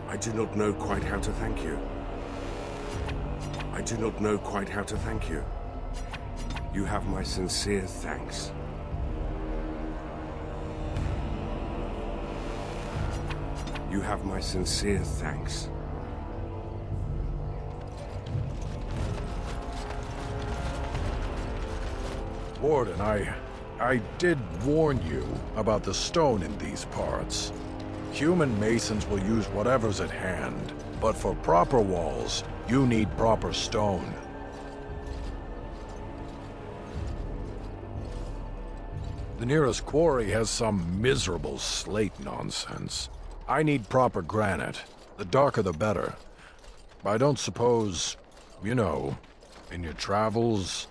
I do not know quite how to thank you. I do not know quite how to thank you. You have my sincere thanks. You have my sincere thanks. Warden, I did warn you about the stone in these parts. Human masons will use whatever's at hand, but for proper walls, you need proper stone. The nearest quarry has some miserable slate nonsense. I need proper granite. The darker the better. I don't suppose, you know, in your travels...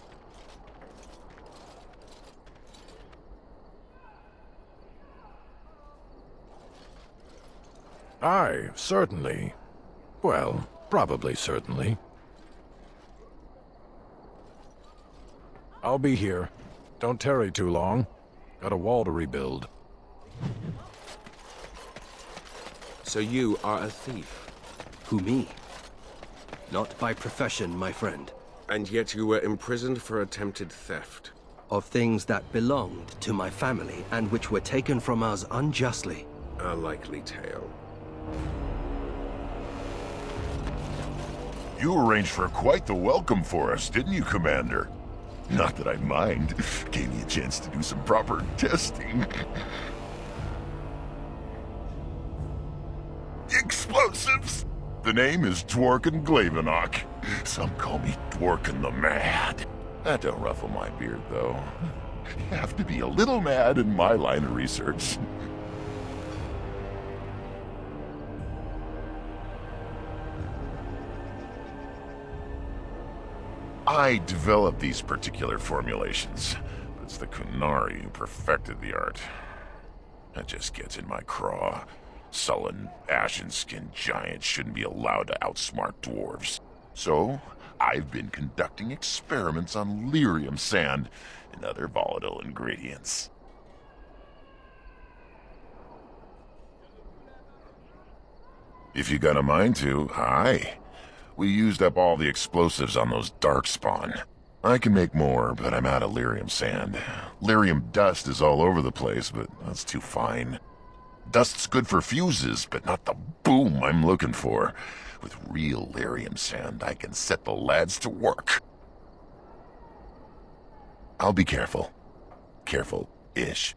Aye, certainly. Well, probably certainly. I'll be here. Don't tarry too long. Got a wall to rebuild. So you are a thief? Who, me? Not by profession, my friend. And yet you were imprisoned for attempted theft. Of things that belonged to my family and which were taken from us unjustly. A likely tale. You arranged for quite the welcome for us, didn't you, Commander? Not that I mind. Gave me a chance to do some proper testing. Explosives! The name is Dworkin Glavenok. Some call me Dworkin the Mad. That don't ruffle my beard, though. You have to be a little mad in my line of research. I developed these particular formulations, but it's the Kunari who perfected the art. That just gets in my craw. Sullen, ashen-skinned giants shouldn't be allowed to outsmart dwarves. So, I've been conducting experiments on lyrium sand and other volatile ingredients. If you got a mind to, aye. We used up all the explosives on those darkspawn. I can make more, but I'm out of lyrium sand. Lyrium dust is all over the place, but that's too fine. Dust's good for fuses, but not the boom I'm looking for. With real lyrium sand, I can set the lads to work. I'll be careful. Careful-ish.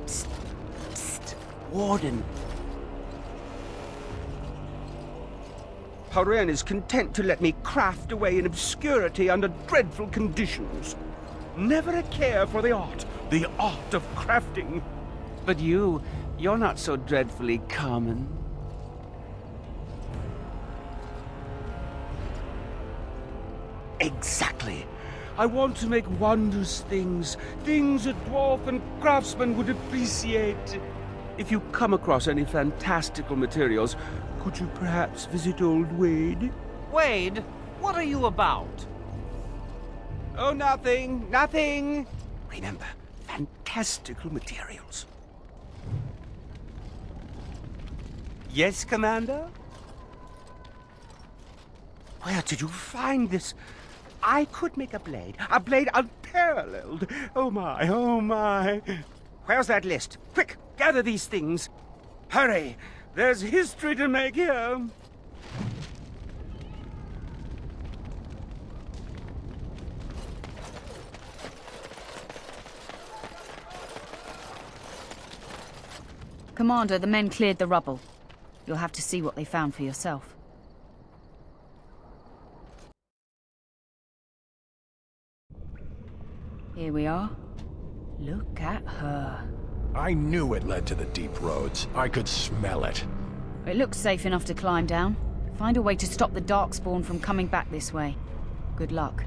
Psst, Warden. Horen is content to let me craft away in obscurity under dreadful conditions. Never a care for the art of crafting. But you're not so dreadfully common. Exactly. I want to make wondrous things a dwarf and craftsman would appreciate. If you come across any fantastical materials, could you perhaps visit old Wade? Wade, what are you about? Oh, nothing. Remember, fantastical materials. Yes, Commander? Where did you find this? I could make a blade unparalleled. Oh my. Where's that list? Quick, gather these things. Hurry, there's history to make here. Commander, the men cleared the rubble. You'll have to see what they found for yourself. Here we are. Look at her. I knew it led to the deep roads. I could smell it. It looks safe enough to climb down. Find a way to stop the Darkspawn from coming back this way. Good luck.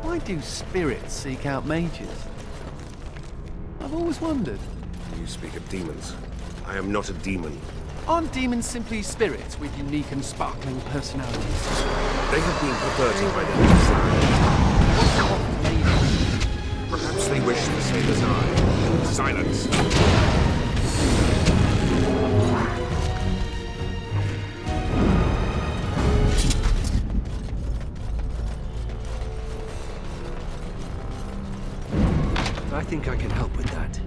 Why do spirits seek out mages? I've always wondered. You speak of demons. I am not a demon. Aren't demons simply spirits with unique and sparkling personalities? They have been perverted by their desire. Perhaps they wish the same as I. Silence. I think I can help with that.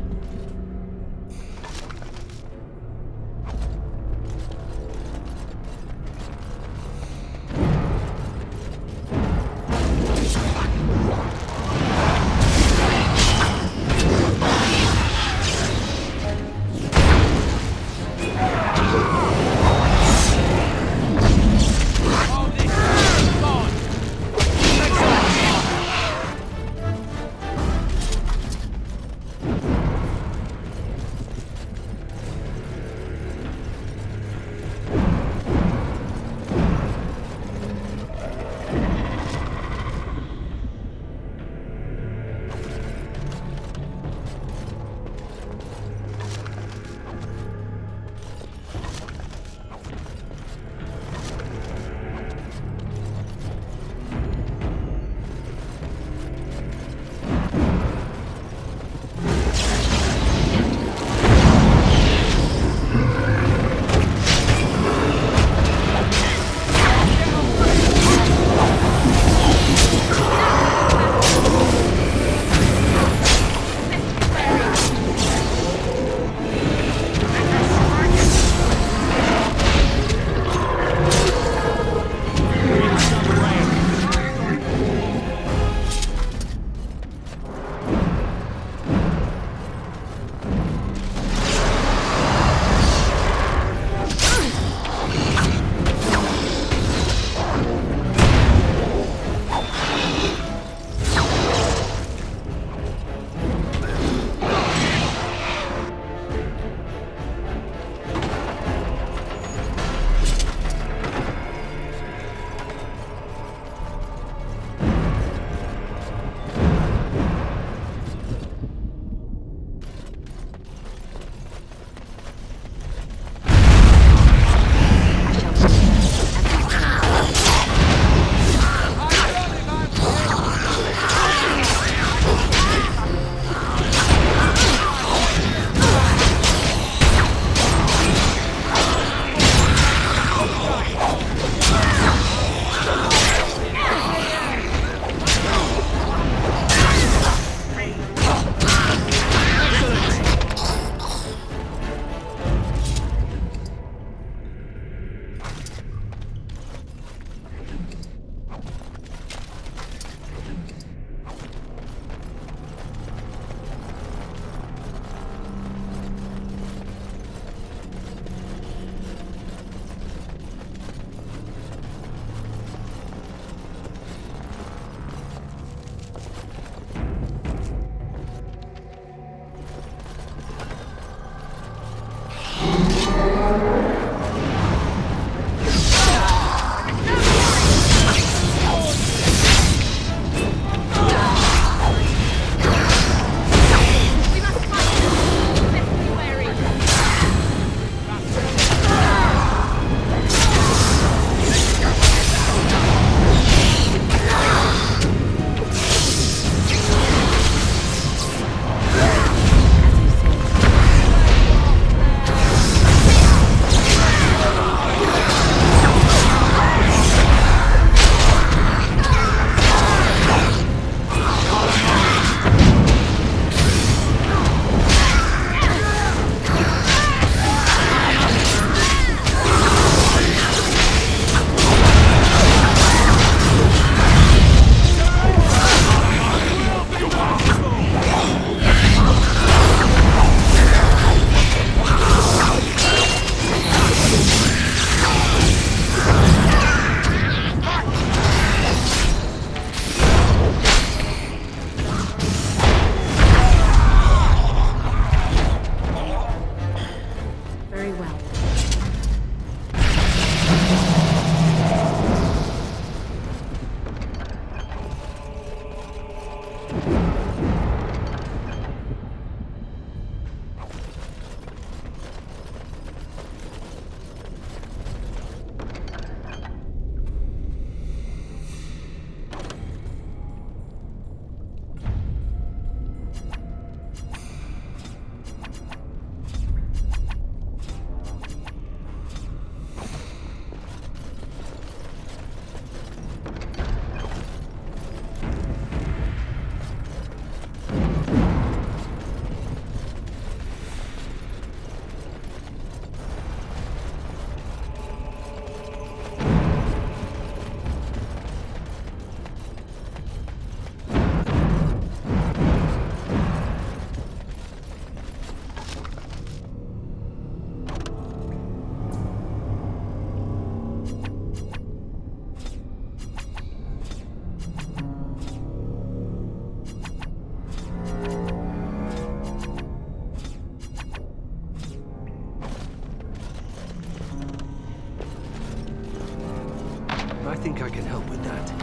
I think I can help with that.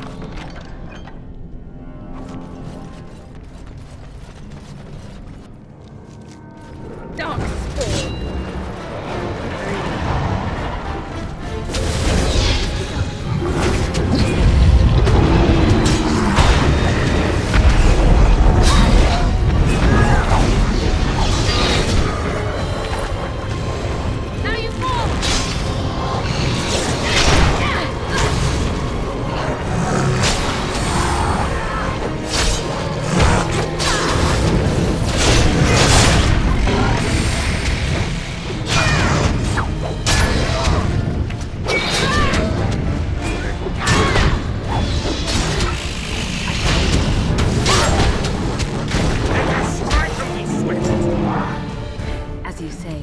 As you say.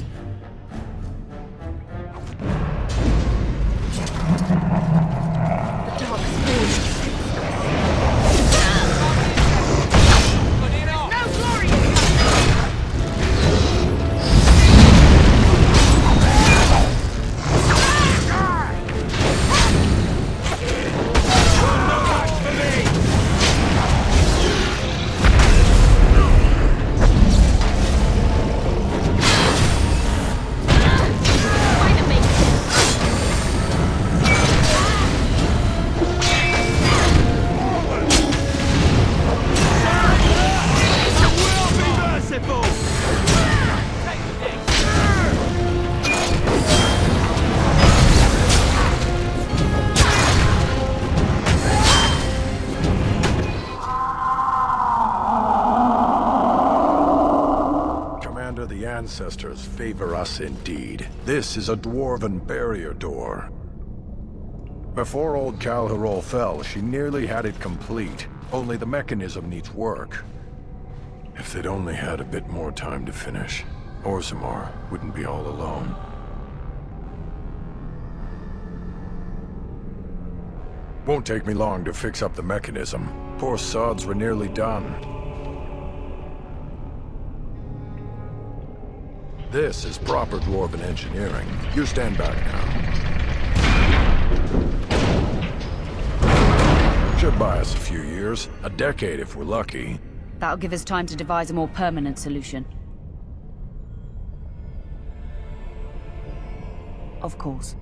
The dark spawn. The ancestors favor us indeed. This is a dwarven barrier door. Before old Calharol fell, she nearly had it complete. Only the mechanism needs work. If they'd only had a bit more time to finish, Orzammar wouldn't be all alone. Won't take me long to fix up the mechanism. Poor sods were nearly done. This is proper dwarven engineering. You stand back now. Should buy us a few years. A decade if we're lucky. That'll give us time to devise a more permanent solution. Of course.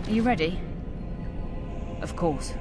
Are you ready? Of course.